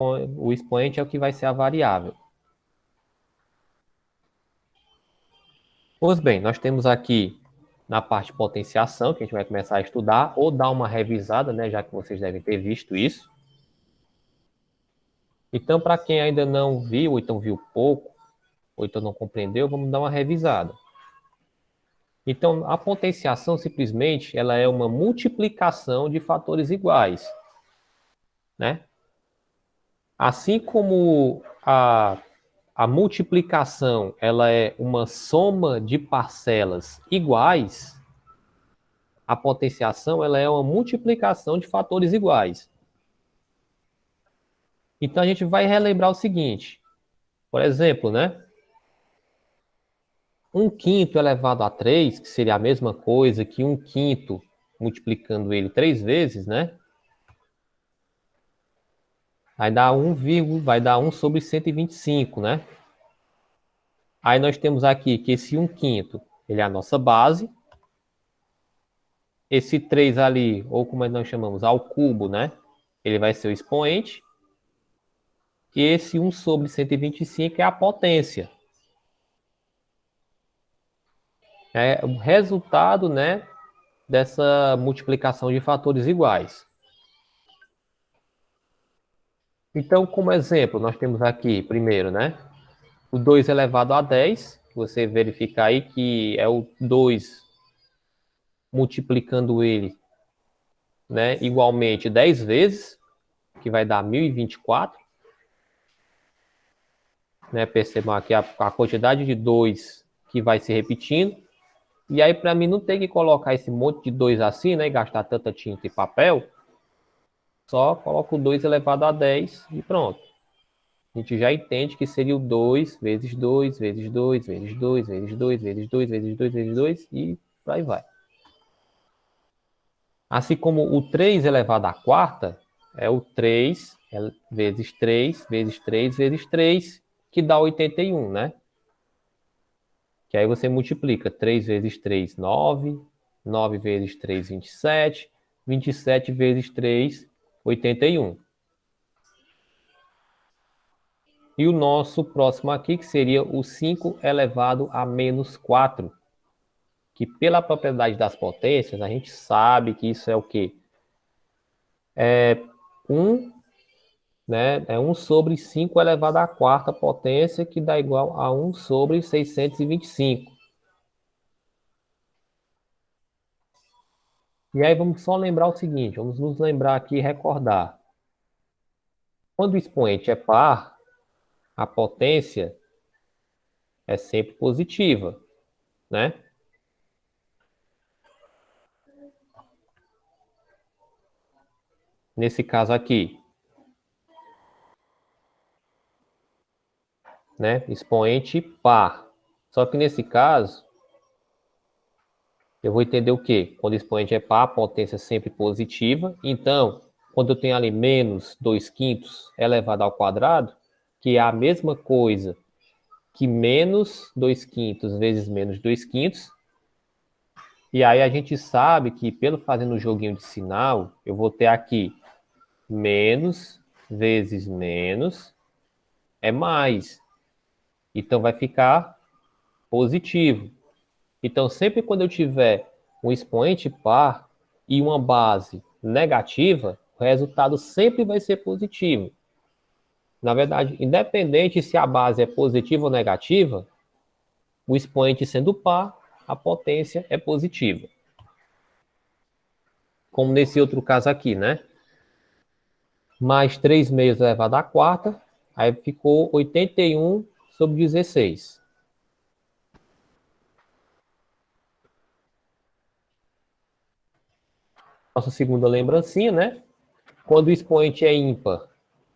o expoente é o que vai ser a variável. Pois bem, nós temos aqui na parte de potenciação, que a gente vai começar a estudar, ou dar uma revisada, né, já que vocês devem ter visto isso. Então, para quem ainda não viu, ou então viu pouco, ou então não compreendeu, vamos dar uma revisada. Então, a potenciação simplesmente ela é uma multiplicação de fatores iguais, né? Assim como a multiplicação ela é uma soma de parcelas iguais, a potenciação ela é uma multiplicação de fatores iguais. Então a gente vai relembrar o seguinte, por exemplo, né? 1/5 elevado a 3, que seria a mesma coisa que 1/5 multiplicando ele 3 vezes, né? Vai dar 1 sobre 125, né? Aí nós temos aqui que esse 1/5, ele é a nossa base. Esse 3 ali, ou como nós chamamos, ao cubo, né? Ele vai ser o expoente. E esse 1 sobre 125 é a potência. É o resultado, né, dessa multiplicação de fatores iguais. Então, como exemplo, nós temos aqui, primeiro, né, o 2 elevado a 10. Você verificar aí que é o 2 multiplicando ele, né, igualmente 10 vezes, que vai dar 1024. Né, percebam aqui a quantidade de 2 que vai se repetindo. E aí, para mim, não ter que colocar esse monte de 2 assim, né, e gastar tanta tinta e papel, só coloco o 2 elevado a 10 e pronto. A gente já entende que seria o 2 vezes 2, vezes 2, vezes 2, vezes 2, vezes 2, vezes 2, vezes 2, e por aí vai. Assim como o 3 elevado à quarta é o 3 vezes 3, vezes 3, vezes 3, que dá 81, né? Que aí você multiplica 3 vezes 3, 9, 9 vezes 3, 27, 27 vezes 3, 81. E o nosso próximo aqui, que seria o 5 elevado a menos 4, que pela propriedade das potências, a gente sabe que isso é o quê? É 1, né? É 1 sobre 5 elevado à quarta potência, que dá igual a 1 sobre 625. E aí vamos só lembrar o seguinte, vamos nos lembrar aqui e recordar. Quando o expoente é par, a potência é sempre positiva, né? Nesse caso aqui, né? Expoente par. Só que nesse caso, eu vou entender o quê? Quando o expoente é par, a potência é sempre positiva. Então, quando eu tenho ali menos 2/5 elevado ao quadrado, que é a mesma coisa que menos 2/5 vezes menos 2/5. E aí a gente sabe que, pelo fazendo o joguinho de sinal, eu vou ter aqui menos vezes menos é mais. Então vai ficar positivo. Então, sempre quando eu tiver um expoente par e uma base negativa, o resultado sempre vai ser positivo. Na verdade, independente se a base é positiva ou negativa, o expoente sendo par, a potência é positiva. Como nesse outro caso aqui, né? Mais 3 meios elevado à quarta, aí ficou 81 sobre 16. Nossa segunda lembrancinha, né? Quando o expoente é ímpar,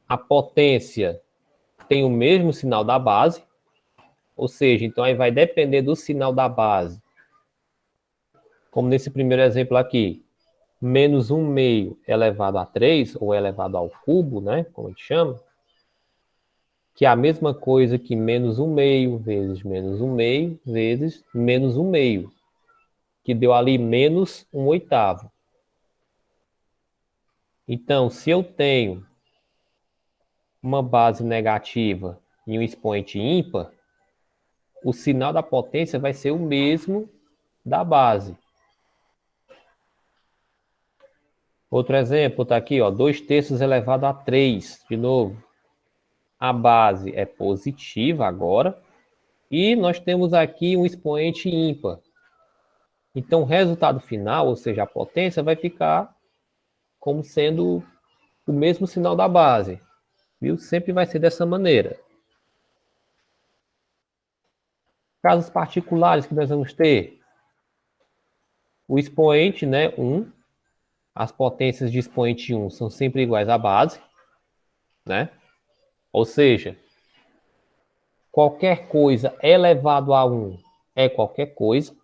a potência tem o mesmo sinal da base, ou seja, então aí vai depender do sinal da base. Como nesse primeiro exemplo aqui, menos 1 meio elevado a 3, ou elevado ao cubo, né? Como a gente chama, que é a mesma coisa que menos 1 meio vezes menos 1 meio vezes menos 1 meio, que deu ali menos 1 oitavo. Então, se eu tenho uma base negativa e um expoente ímpar, o sinal da potência vai ser o mesmo da base. Outro exemplo está aqui, ó, 2/3 elevado a 3, de novo. A base é positiva agora, e nós temos aqui um expoente ímpar. Então, o resultado final, ou seja, a potência, vai ficar como sendo o mesmo sinal da base. Viu? Sempre vai ser dessa maneira. Casos particulares que nós vamos ter. O expoente, né, 1. As potências de expoente 1 são sempre iguais à base. Né? Ou seja, qualquer coisa elevado a 1 é qualquer coisa.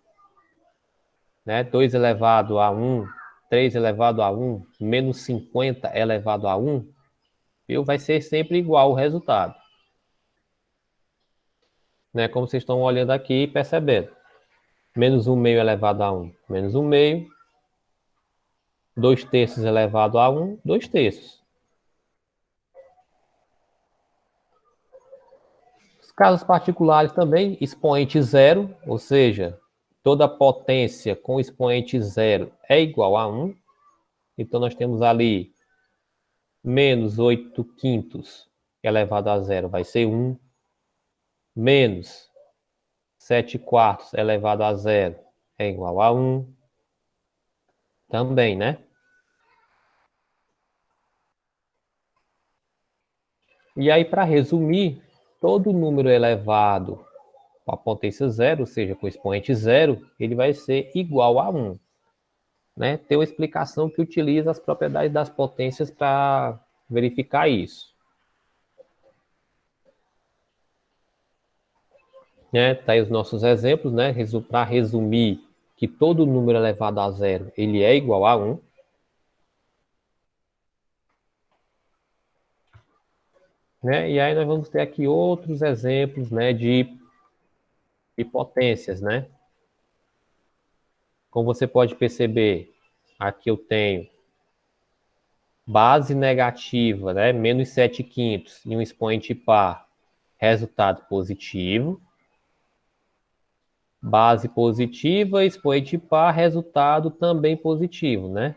Né? 2 elevado a 1, 3 elevado a 1, menos 50 elevado a 1, viu? Vai ser sempre igual o resultado. Né? Como vocês estão olhando aqui e percebendo. Menos 1/2 elevado a 1, menos 1/2. 2/3 elevado a 1, 2/3. Os casos particulares também, expoente zero, ou seja, toda potência com expoente zero é igual a 1. Então, nós temos ali menos 8/5 elevado a zero vai ser 1. Menos 7/4 elevado a zero é igual a 1. Também, né? E aí, para resumir, todo número elevado com a potência zero, ou seja, com expoente zero, ele vai ser igual a 1. Né? Tem uma explicação que utiliza as propriedades das potências para verificar isso. Né? Tá aí os nossos exemplos, né? Para resumir que todo número elevado a zero, ele é igual a 1. Né? E aí nós vamos ter aqui outros exemplos, né, de potências, né? Como você pode perceber, aqui eu tenho base negativa, né, menos 7/5 e um expoente par, resultado positivo. Base positiva, expoente par, resultado também positivo, né?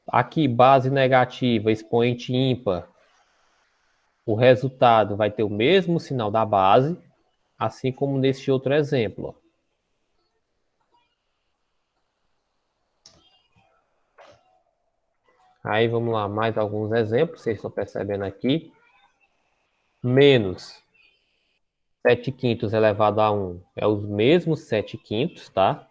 Aqui, base negativa, expoente ímpar, o resultado vai ter o mesmo sinal da base, assim como neste outro exemplo. Aí vamos lá, mais alguns exemplos, vocês estão percebendo aqui. Menos 7/5 elevado a 1 é os mesmos 7/5, tá?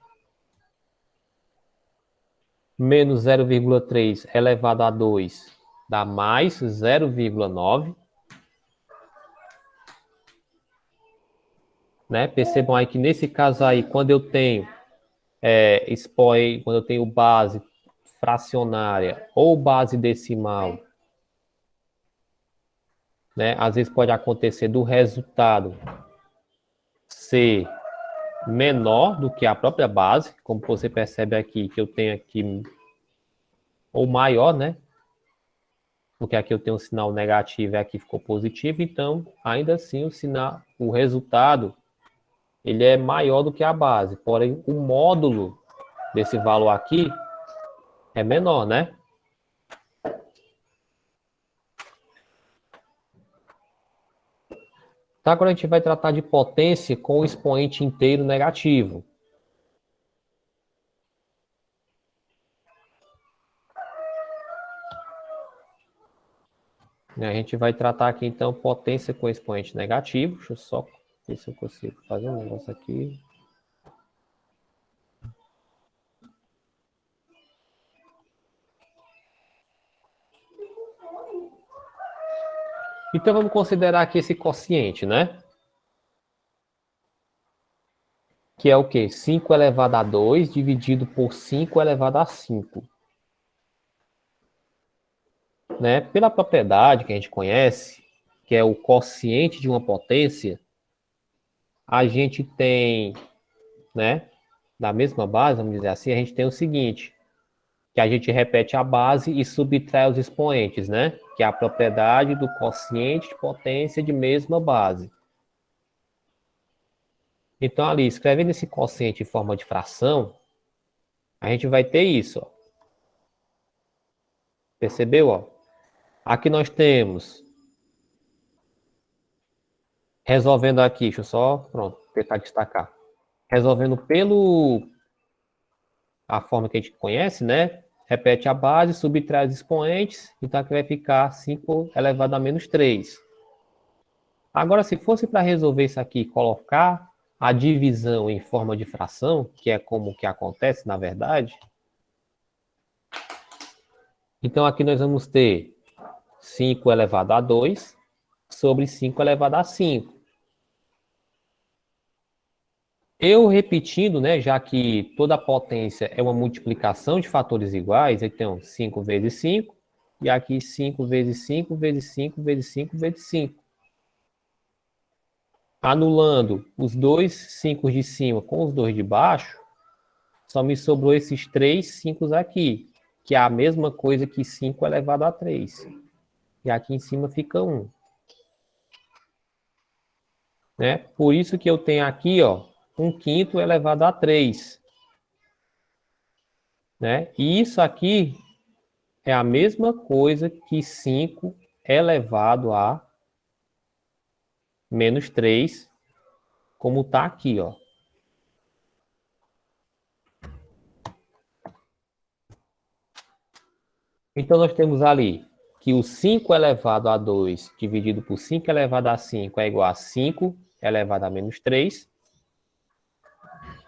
Menos 0,3 elevado a 2 dá mais 0,9. Né? Percebam aí que nesse caso aí, quando eu tenho quando eu tenho base fracionária ou base decimal, né? Às vezes pode acontecer do resultado ser menor do que a própria base, como você percebe aqui, que eu tenho aqui, ou maior, né? Porque aqui eu tenho um sinal negativo e aqui ficou positivo, então, ainda assim, o resultado, ele é maior do que a base, porém, o módulo desse valor aqui é menor, né? Tá, agora a gente vai tratar de potência com o expoente inteiro negativo. A gente vai tratar aqui, então, potência com expoente negativo. Deixa eu só ver se eu consigo fazer um negócio aqui. Então, vamos considerar aqui esse quociente, né? Que é o quê? 5 elevado a 2 dividido por 5 elevado a 5. Né? Pela propriedade que a gente conhece, que é o quociente de uma potência, a gente tem, né? Da mesma base, vamos dizer assim, a gente tem o seguinte. que a gente repete a base e subtrai os expoentes, né? Que é a propriedade do quociente de potência de mesma base. Então, ali, escrevendo esse quociente em forma de fração, a gente vai ter isso, ó. Percebeu, ó? Aqui nós temos, resolvendo aqui, deixa eu só, pronto, tentar destacar. Resolvendo pelo a forma que a gente conhece, né? Repete a base, subtrai os expoentes, então aqui vai ficar 5 elevado a menos 3. Agora, se fosse para resolver isso aqui, colocar a divisão em forma de fração, que é como que acontece na verdade, então aqui nós vamos ter 5 elevado a 2 sobre 5 elevado a 5. Eu repetindo, né, já que toda potência é uma multiplicação de fatores iguais, então 5 vezes 5, e aqui 5 vezes 5 vezes 5 vezes 5 vezes 5. Anulando os dois 5 de cima com os dois de baixo, só me sobrou esses 3 5 aqui, que é a mesma coisa que 5 elevado a 3. E aqui em cima fica 1. Né? Por isso que eu tenho aqui, ó, 1/5 elevado a 3. Né? E isso aqui é a mesma coisa que 5 elevado a menos 3, como está aqui, ó. Então, nós temos ali que o 5 elevado a 2 dividido por 5 elevado a 5 é igual a 5 elevado a menos 3,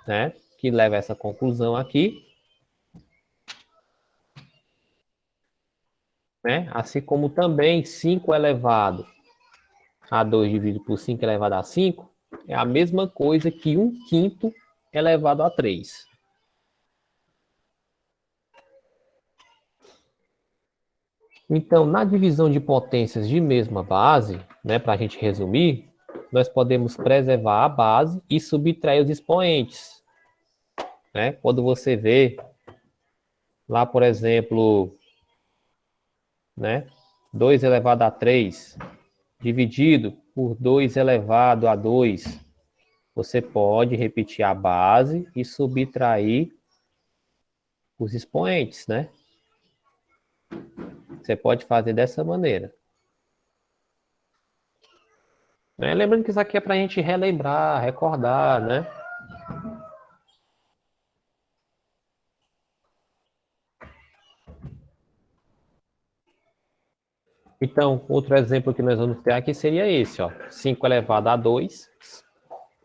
né? Que leva a essa conclusão aqui. Né? Assim como também 5 elevado a 2 dividido por 5 elevado a 5 é a mesma coisa que 1/5 elevado a 3. Então, na divisão de potências de mesma base, né, para a gente resumir, nós podemos preservar a base e subtrair os expoentes. Né? Quando você vê lá, por exemplo, né, 2 elevado a 3 dividido por 2 elevado a 2, você pode repetir a base e subtrair os expoentes, né? Você pode fazer dessa maneira. Né? Lembrando que isso aqui é para a gente relembrar, recordar, né? Então, outro exemplo que nós vamos ter aqui seria esse, ó. 5 elevado a 2,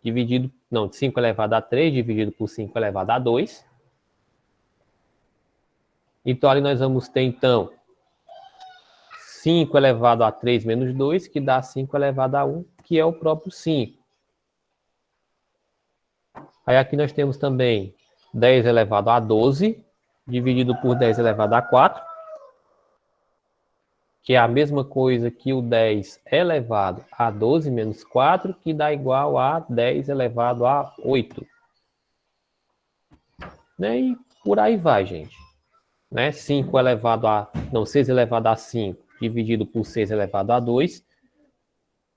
dividido... Não, 5 elevado a 3, dividido por 5 elevado a 2. Então, ali nós vamos ter, então, 5 elevado a 3 menos 2, que dá 5 elevado a 1, que é o próprio 5. Aí aqui nós temos também 10 elevado a 12, dividido por 10 elevado a 4, que é a mesma coisa que o 10 elevado a 12 menos 4, que dá igual a 10 elevado a 8. Né? E por aí vai, gente. Né? 5 elevado a... Não, 6 elevado a 5, dividido por 6 elevado a 2,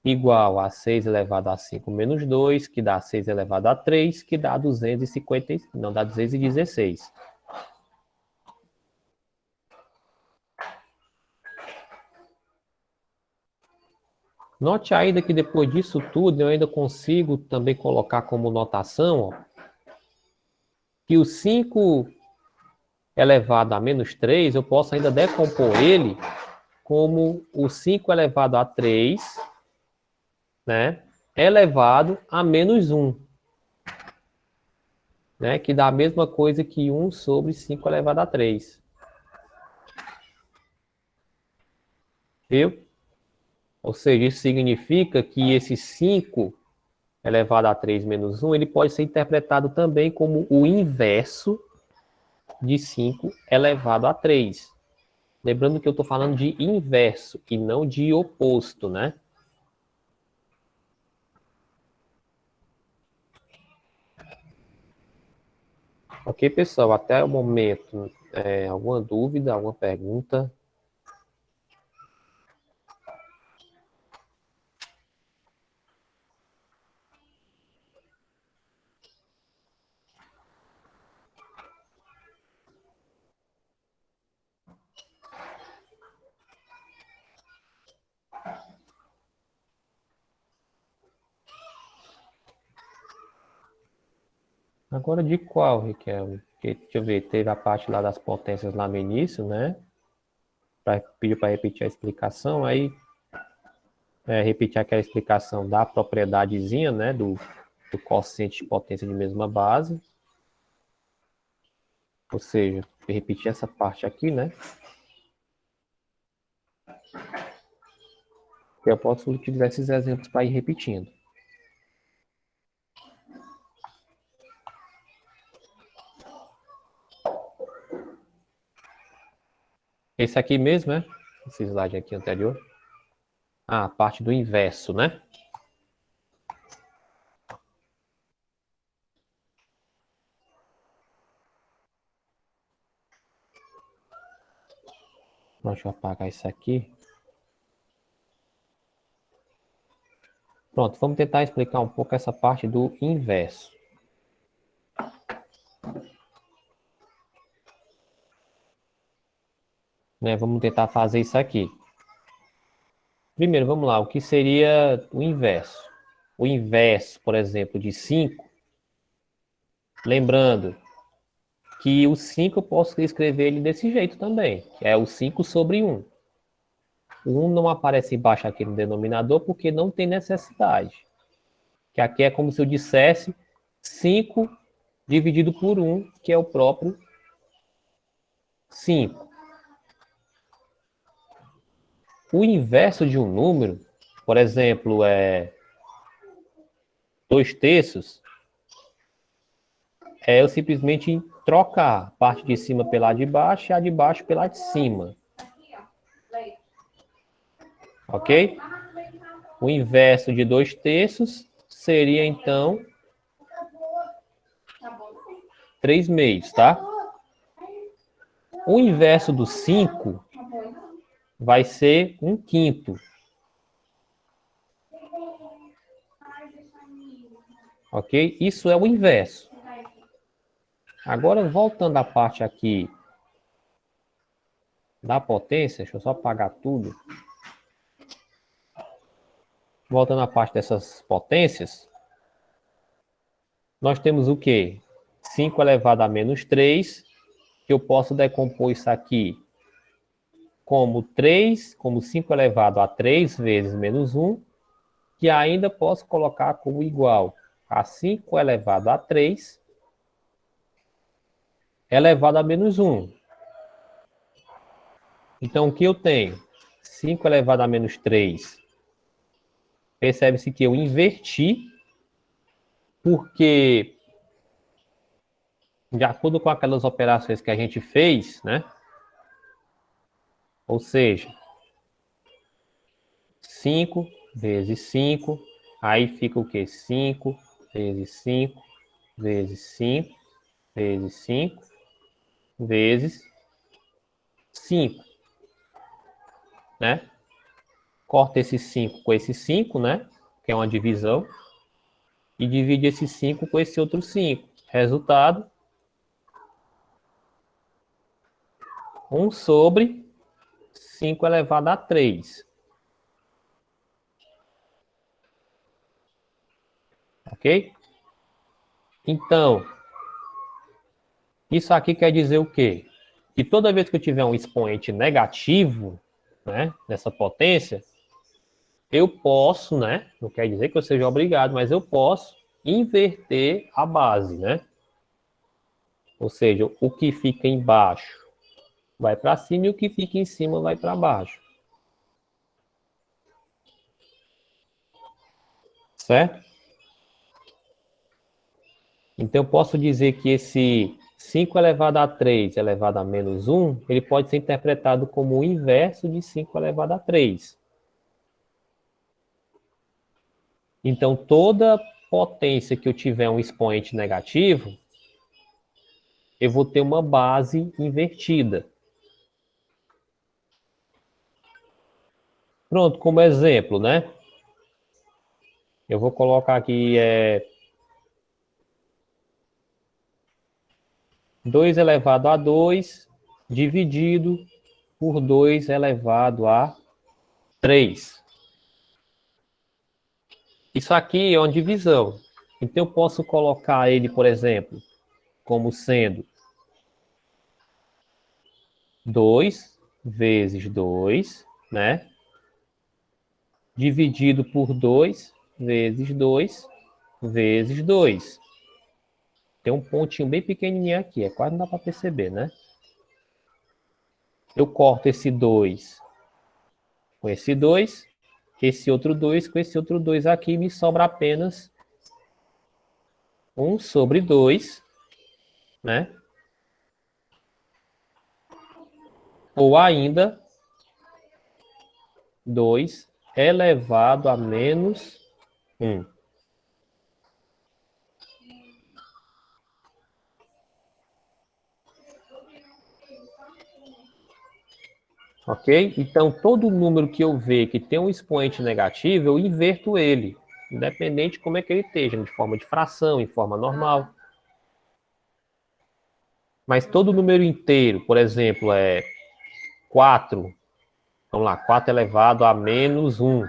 igual a 6 elevado a 5 menos 2, que dá 6 elevado a 3, que dá 250, não, dá 216. Note ainda que depois disso tudo, eu ainda consigo também colocar como notação, ó, que o 5 elevado a menos 3, eu posso ainda decompor ele como o 5 elevado a 3, né, elevado a menos 1. Né, que dá a mesma coisa que 1 sobre 5 elevado a 3. Viu? Ou seja, isso significa que esse 5 elevado a 3 menos 1, ele pode ser interpretado também como o inverso de 5 elevado a 3. Lembrando que eu estou falando de inverso e não de oposto, né? Ok, pessoal? Até o momento Alguma dúvida, alguma pergunta? Agora de qual, Riquelme? Porque, deixa eu ver, teve a parte lá das potências lá no início, né? Pediu para repetir a explicação, aí repetir aquela explicação da propriedadezinha, né? Do quociente de potência de mesma base. Ou seja, repetir essa parte aqui, né? Eu posso utilizar esses exemplos para ir repetindo. Esse aqui mesmo, né? Esse slide aqui anterior. Ah, a parte do inverso, né? Deixa eu apagar isso aqui. Pronto, vamos tentar explicar um pouco essa parte do inverso. Né? Vamos tentar fazer isso aqui. Primeiro, vamos lá, o que seria o inverso? O inverso, por exemplo, de 5, lembrando que o 5 eu posso escrever ele desse jeito também, que é o 5 sobre 1. O 1 não aparece embaixo aqui no denominador porque não tem necessidade. Que aqui é como se eu dissesse 5 dividido por 1, que é o próprio 5. O inverso de um número, por exemplo, é 2/3, eu simplesmente trocar a parte de cima pela de baixo e a de baixo pela de cima. Ok? O inverso de 2/3 seria, então, 3/2, tá? O inverso do 5 vai ser 1/5. Ok? Isso é o inverso. Agora, voltando à parte aqui da potência, deixa eu só apagar tudo. Voltando à parte dessas potências, nós temos o quê? 5 elevado a menos 3, que eu posso decompor isso aqui como 3, como 5 elevado a 3 vezes menos 1, que ainda posso colocar como igual a 5 elevado a 3 elevado a menos 1. Então, o que eu tenho? 5 elevado a menos 3. Percebe-se que eu inverti, porque, de acordo com aquelas operações que a gente fez, né? Ou seja, 5 vezes 5, aí fica o quê? 5 vezes 5 vezes 5 vezes 5 vezes 5, né? Corta esse 5 com esse 5, né? Que é uma divisão. E divide esse 5 com esse outro 5. Resultado, 1 sobre 5 elevado a 3. Ok? Então, isso aqui quer dizer o quê? Que toda vez que eu tiver um expoente negativo, né, nessa potência, eu posso, né, não quer dizer que eu seja obrigado, mas eu posso inverter a base, né? Ou seja, o que fica embaixo vai para cima e o que fica em cima vai para baixo. Certo? Então, eu posso dizer que esse 5 elevado a 3 elevado a menos 1, ele pode ser interpretado como o inverso de 5 elevado a 3. Então, toda potência que eu tiver um expoente negativo, eu vou ter uma base invertida. Pronto, como exemplo, né? Eu vou colocar aqui 2 elevado a 2 dividido por 2 elevado a 3. Isso aqui é uma divisão. Então, eu posso colocar ele, por exemplo, como sendo 2 vezes 2, né? Dividido por 2 vezes 2 vezes 2. Tem um pontinho bem pequenininho aqui, quase não dá para perceber, né? Eu corto esse 2 com esse 2, esse outro 2 com esse outro 2 aqui, me sobra apenas 1 sobre 2, né? Ou ainda 2 elevado a menos 1. Ok? Então, todo número que eu ver que tem um expoente negativo, eu inverto ele, independente de como é que ele esteja, de forma de fração, em forma normal. Mas todo número inteiro, por exemplo, é 4. Vamos lá, 4 elevado a menos 1.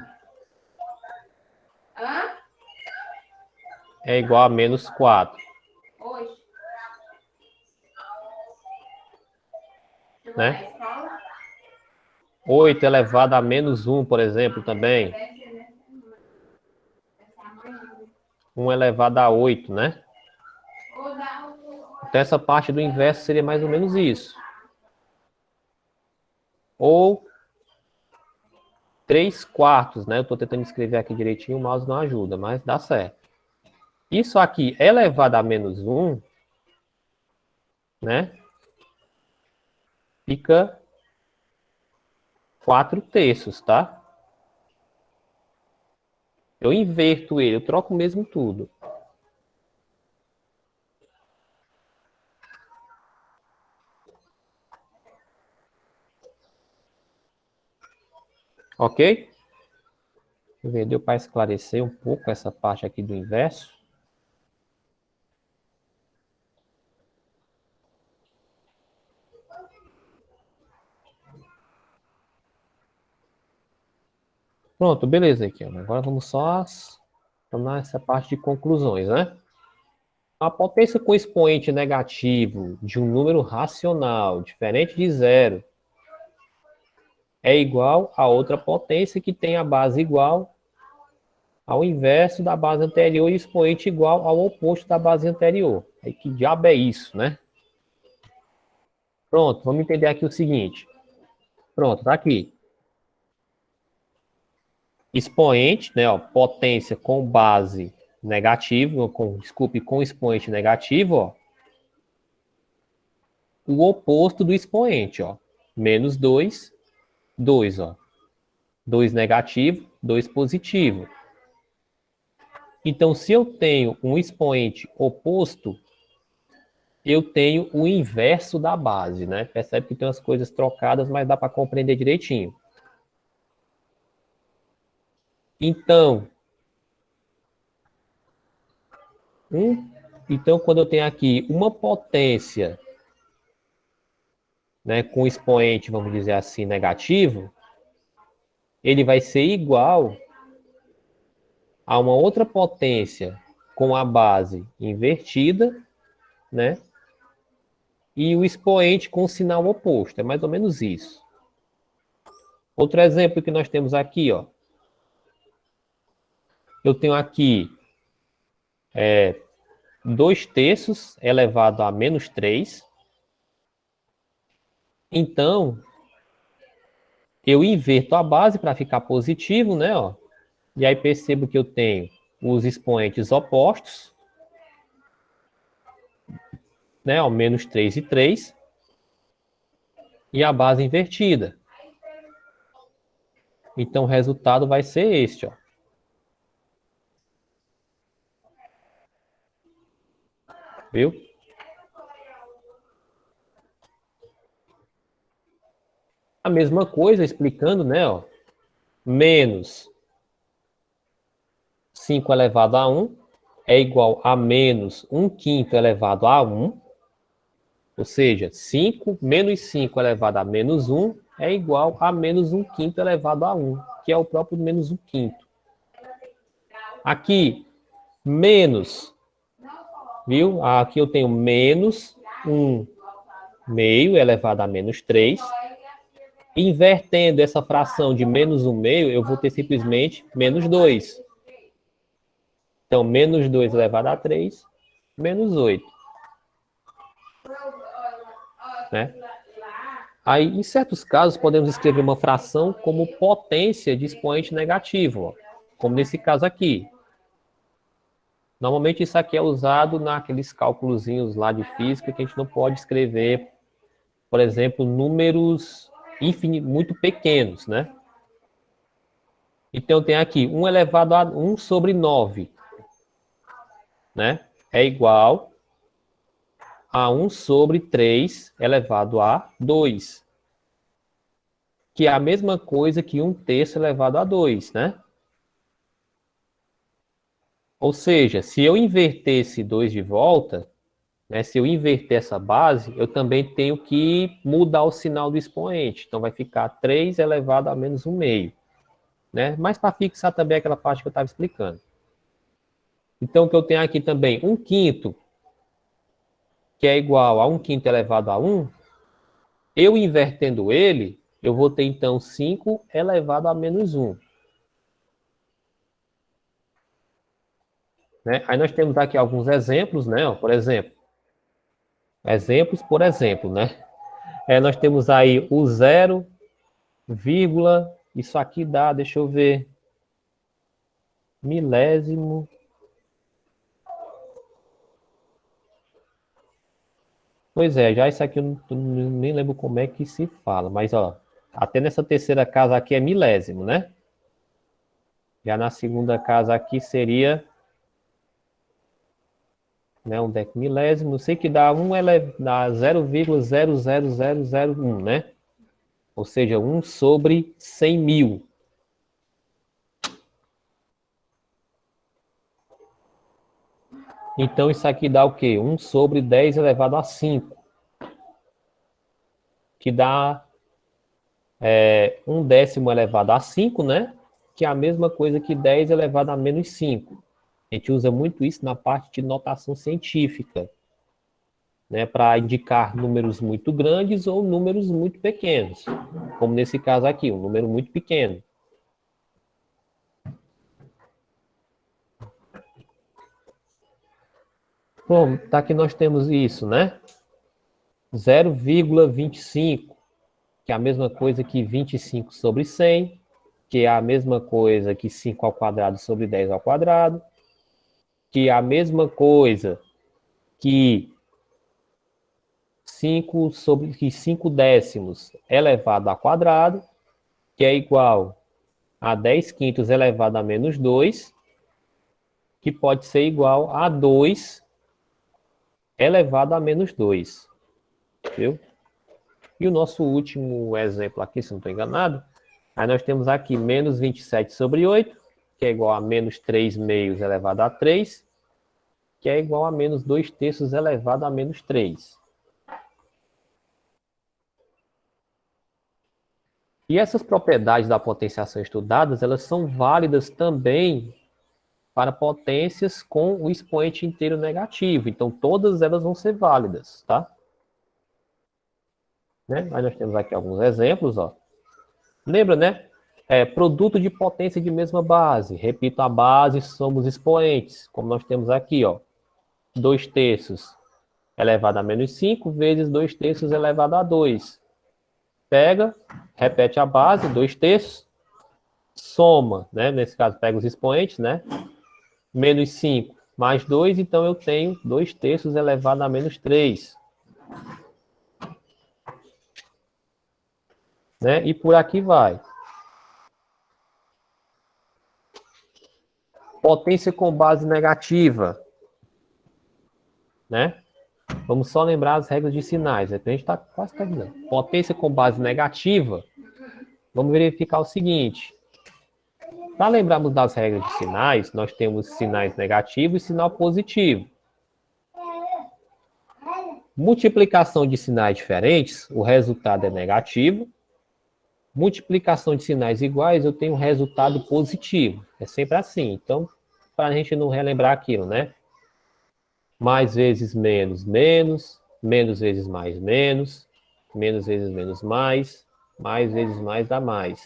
É igual a menos 4. Né? 8 elevado a menos 1, por exemplo, também. 1 elevado a 8, né? Então, essa parte do inverso seria mais ou menos isso. Ou 3 quartos, né? Eu estou tentando escrever aqui direitinho, o mouse não ajuda, mas dá certo. Isso aqui elevado a menos 1, né? Fica 4 terços, tá? Eu inverto ele, eu troco mesmo tudo. Ok? Deu para esclarecer um pouco essa parte aqui do inverso? Pronto, beleza aqui. Agora vamos só tornar essa parte de conclusões, né? A potência com expoente negativo de um número racional diferente de zero é igual a outra potência que tem a base igual ao inverso da base anterior e expoente igual ao oposto da base anterior. Aí que diabo é isso, né? Pronto, vamos entender aqui o seguinte. Pronto, tá aqui. Expoente, né, ó, potência com base negativo, desculpe, com expoente negativo, ó. O oposto do expoente, ó. Menos 2, 2, ó. 2 negativo, 2 positivo. Então, se eu tenho um expoente oposto, eu tenho o inverso da base, né? Percebe que tem umas coisas trocadas, mas dá para compreender direitinho. Então, quando eu tenho aqui uma potência, né, com expoente, vamos dizer assim, negativo, ele vai ser igual a uma outra potência com a base invertida, né? E o expoente com o sinal oposto. É mais ou menos isso. Outro exemplo que nós temos aqui, ó. Eu tenho aqui 2 terços elevado a menos 3. Então, eu inverto a base para ficar positivo, né? Ó. E aí percebo que eu tenho os expoentes opostos, né? Ó, menos 3 e 3. E a base invertida. Então, o resultado vai ser este, ó. Viu? A mesma coisa, explicando, né? Ó, menos 5 elevado a 1 é igual a menos 1/5 elevado a 1. Ou seja, 5 menos 5 elevado a menos 1 é igual a menos 1/5 elevado a 1, que é o próprio menos 1/5. Aqui, menos, viu? Aqui eu tenho menos 1/2 elevado a menos 3. Invertendo essa fração de menos 1/2, eu vou ter simplesmente menos 2. Então, menos 2 elevado a 3, menos 8. Né? Aí, em certos casos, podemos escrever uma fração como potência de expoente negativo, ó, como nesse caso aqui. Normalmente isso aqui é usado naqueles cálculozinhos lá de física que a gente não pode escrever, por exemplo, números muito pequenos, né? Então tem aqui 1 elevado a 1 sobre 9, né? É igual a 1 sobre 3 elevado a 2, que é a mesma coisa que 1/3 elevado a 2, né? Ou seja, se eu inverter esse 2 de volta, né, se eu inverter essa base, eu também tenho que mudar o sinal do expoente. Então vai ficar 3 elevado a menos 1/2. Né? Mas para fixar também aquela parte que eu estava explicando. Então o que eu tenho aqui também, 1/5, que é igual a 1/5 elevado a 1, eu invertendo ele, eu vou ter então 5 elevado a menos 1. Né? Aí nós temos aqui alguns exemplos, né? Por exemplo, né? Nós temos aí o 0, isso aqui dá, deixa eu ver, milésimo. Pois é, já isso aqui eu nem lembro como é que se fala, mas ó, até nessa terceira casa aqui é milésimo, né? Já na segunda casa aqui seria, né, um decimilésimo, sei que dá 0,000001, né? Ou seja, 1 sobre 100 mil. Então isso aqui dá o quê? 1 sobre 10 elevado a 5. Que dá 1 décimo elevado a 5, né? Que é a mesma coisa que 10 elevado a menos 5. A gente usa muito isso na parte de notação científica, né, para indicar números muito grandes ou números muito pequenos, como nesse caso aqui, um número muito pequeno. Bom, tá aqui nós temos isso, né? 0,25, que é a mesma coisa que 25 sobre 100, que é a mesma coisa que 5 ao quadrado sobre 10 ao quadrado, que é a mesma coisa que 5 décimos elevado ao quadrado, que é igual a 10 quintos elevado a menos 2, que pode ser igual a 2 elevado a menos 2. Viu? E o nosso último exemplo aqui, se não estou enganado, aí nós temos aqui menos 27 sobre 8, que é igual a menos 3 meios elevado a 3, que é igual a menos 2 terços elevado a menos 3. E essas propriedades da potenciação estudadas, elas são válidas também para potências com o expoente inteiro negativo. Então, todas elas vão ser válidas, tá? Né? Aí nós temos aqui alguns exemplos, ó. Lembra, né? Produto de potência de mesma base. Repito, a base somos expoentes, como nós temos aqui, ó. 2 terços elevado a menos 5 vezes 2 terços elevado a 2. Pega, repete a base, 2 terços, soma, né? Nesse caso, pega os expoentes, né? Menos 5 mais 2, então eu tenho 2 terços elevado a menos 3. Né? E por aqui vai. Potência com base negativa. Né? Vamos só lembrar as regras de sinais. A gente está quase terminando. Potência com base negativa vamos verificar o seguinte. Para lembrarmos das regras de sinais, nós temos sinais negativos e sinal positivo. Multiplicação de sinais diferentes, o resultado é negativo. Multiplicação de sinais iguais, eu tenho um resultado positivo. É sempre assim. Então, para a gente não relembrar aquilo, né? Mais vezes menos, menos. Menos vezes mais, menos. Menos vezes menos, mais. Mais vezes mais dá mais.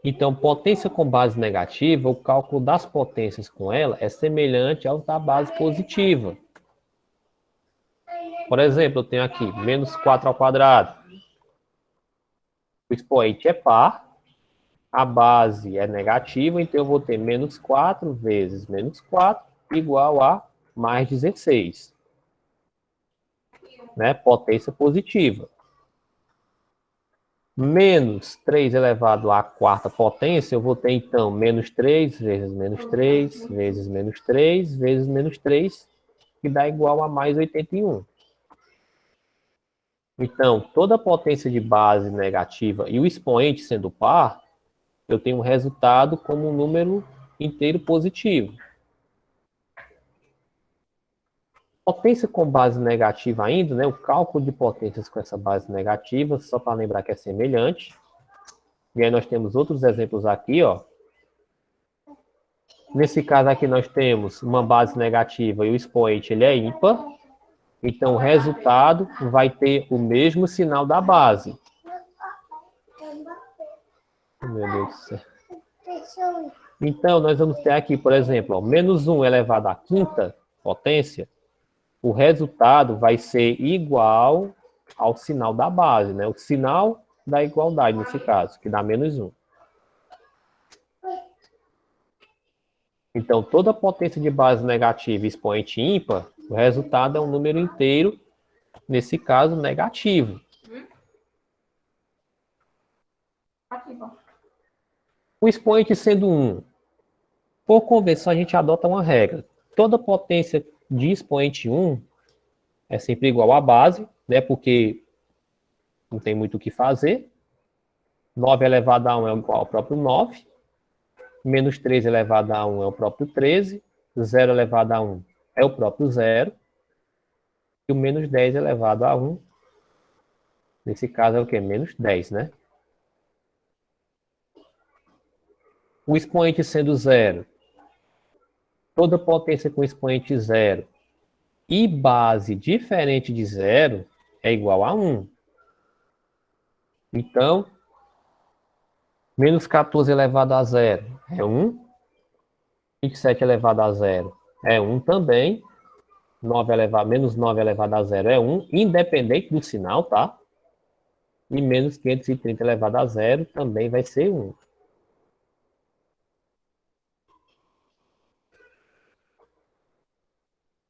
Então, potência com base negativa, o cálculo das potências com ela é semelhante ao da base positiva. Por exemplo, eu tenho aqui menos 4 ao quadrado. O expoente é par, a base é negativa, então eu vou ter menos 4 vezes menos 4 igual a mais 16. Né? Potência positiva. Menos 3 elevado à quarta potência, eu vou ter, então, menos 3 vezes menos 3 vezes menos 3 vezes menos 3, que dá igual a mais 81. Então, toda potência de base negativa e o expoente sendo par, eu tenho um resultado como um número inteiro positivo. Potência com base negativa ainda, né? O cálculo de potências com essa base negativa, só para lembrar que é semelhante. E aí nós temos outros exemplos aqui, ó. Nesse caso aqui nós temos uma base negativa e o expoente ele é ímpar. Então o resultado vai ter o mesmo sinal da base. Meu Deus do céu. Então nós vamos ter aqui, por exemplo, ó, menos 1 elevado à quinta potência. O resultado vai ser igual ao sinal da base, né? O sinal da igualdade, nesse caso, que dá menos 1. Então, toda potência de base negativa e expoente ímpar, o resultado é um número inteiro, nesse caso, negativo. O expoente sendo 1, por convenção, a gente adota uma regra. Toda potência de expoente 1 é sempre igual à base, né? Porque não tem muito o que fazer. 9 elevado a 1 é igual ao próprio 9. Menos 3 elevado a 1 é o próprio 13. 0 elevado a 1 é o próprio 0. E o menos 10 elevado a 1, nesse caso é o quê? Menos 10, né? O expoente sendo 0, toda potência com expoente 0 e base diferente de 0 é igual a 1. Então, menos 14 elevado a 0 é 1. 27 elevado a 0 é 1 também. Menos 9 elevado a 0 é 1, independente do sinal, tá? E menos 530 elevado a 0 também vai ser 1.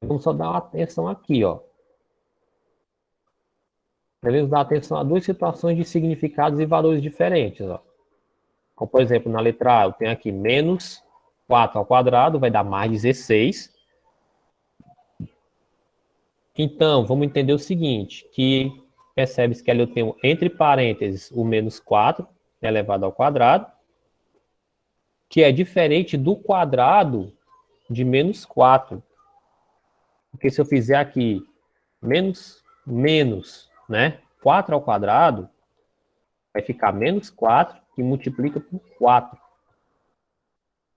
Vamos só dar uma atenção aqui, ó. Devemos dar atenção a duas situações de significados e valores diferentes, ó. Como, por exemplo, na letra A, eu tenho aqui menos 4 ao quadrado, vai dar mais 16. Então, vamos entender o seguinte, que percebe-se que ali eu tenho entre parênteses o menos 4 elevado ao quadrado, que é diferente do quadrado de menos 4. Porque se eu fizer aqui menos, né, 4 ao quadrado, vai ficar menos 4, que multiplica por 4.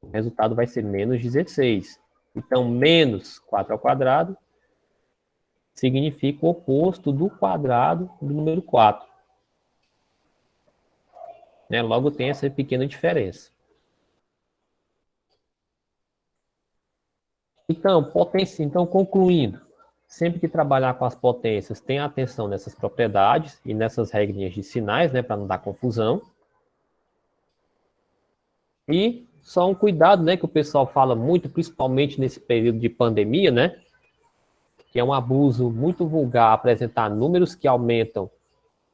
O resultado vai ser menos 16. Então, menos 4 ao quadrado significa o oposto do quadrado do número 4. Né? Logo tem essa pequena diferença. Então, potência, então, concluindo, sempre que trabalhar com as potências, tenha atenção nessas propriedades e nessas regrinhas de sinais, né, para não dar confusão. E só um cuidado, né, que o pessoal fala muito, principalmente nesse período de pandemia, né, que é um abuso muito vulgar apresentar números que aumentam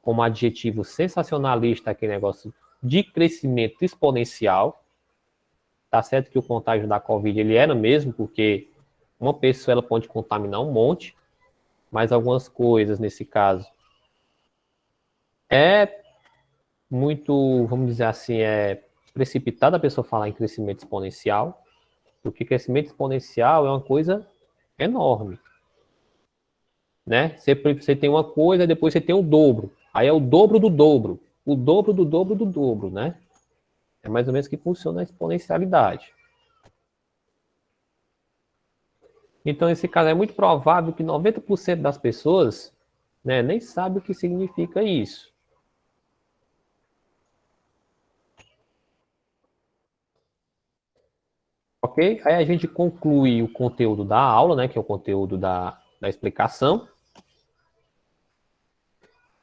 como adjetivo sensacionalista, aquele negócio de crescimento exponencial. Tá certo que o contágio da Covid ele era mesmo, porque uma pessoa ela pode contaminar um monte, mais algumas coisas nesse caso. É muito, vamos dizer assim, é precipitado a pessoa falar em crescimento exponencial, porque crescimento exponencial é uma coisa enorme, né? Você tem uma coisa, depois você tem o dobro, aí é o dobro do dobro, o dobro do dobro do dobro, né? É mais ou menos que funciona a exponencialidade. Então, nesse caso, é muito provável que 90% das pessoas, né, nem sabe o que significa isso. Ok? Aí a gente conclui o conteúdo da aula, né, que é o conteúdo da explicação.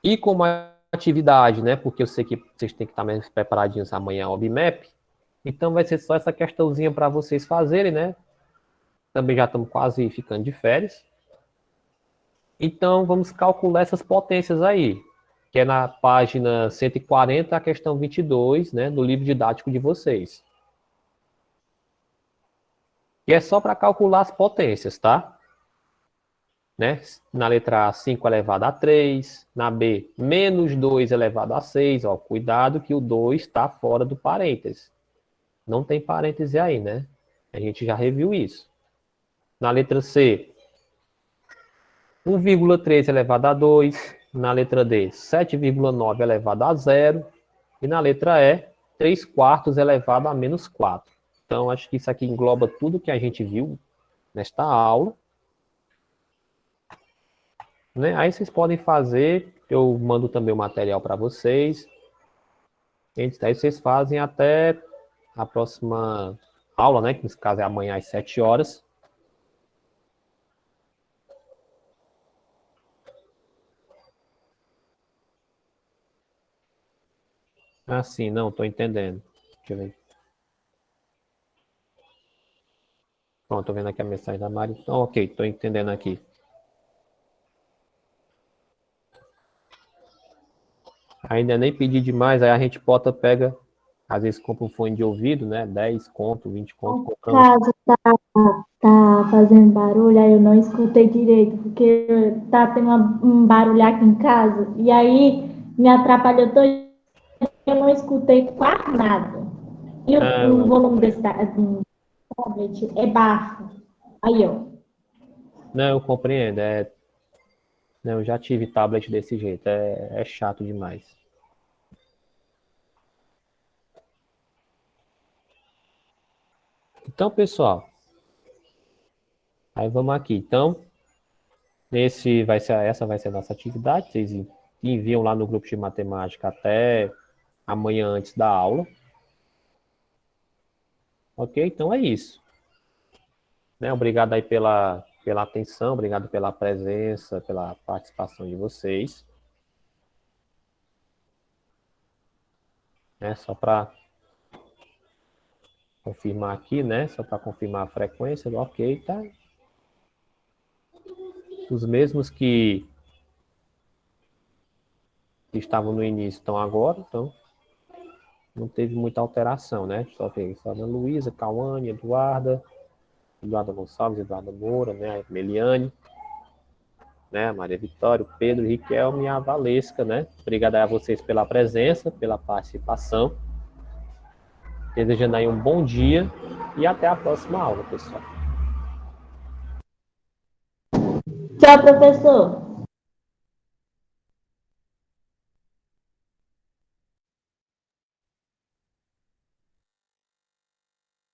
E como atividade, né, porque eu sei que vocês têm que estar mais preparadinhos amanhã ao OBMAP, então vai ser só essa questãozinha para vocês fazerem, né? Também já estamos quase ficando de férias. Então, vamos calcular essas potências aí, que é na página 140, a questão 22, né, do livro didático de vocês. E é só para calcular as potências, tá? Né? Na letra A, 5 elevado a 3, na B, menos 2 elevado a 6, ó, cuidado que o 2 está fora do parêntese. Não tem parêntese aí, né? A gente já reviu isso. Na letra C, 1,3 elevado a 2. Na letra D, 7,9 elevado a 0. E na letra E, 3 quartos elevado a menos 4. Então, acho que isso aqui engloba tudo que a gente viu nesta aula. Né? Aí vocês podem fazer, eu mando também o material para vocês. Aí vocês fazem até a próxima aula, né? Que nesse caso é amanhã às 7 horas. Ah, sim, não, estou entendendo. Deixa eu ver. Pronto, estou vendo aqui a mensagem da Mari. Então, ok, estou entendendo aqui. Ainda nem pedi demais, aí a gente pega, às vezes compra um fone de ouvido, né? 10 conto, 20 conto, O compramos. caso tá fazendo barulho, aí eu não escutei direito, porque tá tendo um barulho aqui em casa, e aí me atrapalhou todo, eu não escutei quase nada. E o Não, volume desse tablet é baixo. Aí, ó. não, eu compreendo. Não, eu já tive tablet desse jeito, é chato demais. Então, pessoal, aí vamos aqui. Então, essa vai ser a nossa atividade. Vocês enviam lá no grupo de matemática até amanhã antes da aula. Ok? Então é isso. Né? Obrigado aí pela atenção, obrigado pela presença, pela participação de vocês. Né? Só para confirmar aqui, né? Só para confirmar a frequência, ok, tá? Os mesmos que estavam no início estão agora, então não teve muita alteração, né? Só tem Ana Luísa, Cauane, Eduarda Gonçalves, Eduarda Moura, né? Meliane, né? Maria Vitória, Pedro, Riquelme e a Valesca, né? Obrigado a vocês pela presença, pela participação. Desejando aí um bom dia e até a próxima aula, pessoal. Tchau, professor.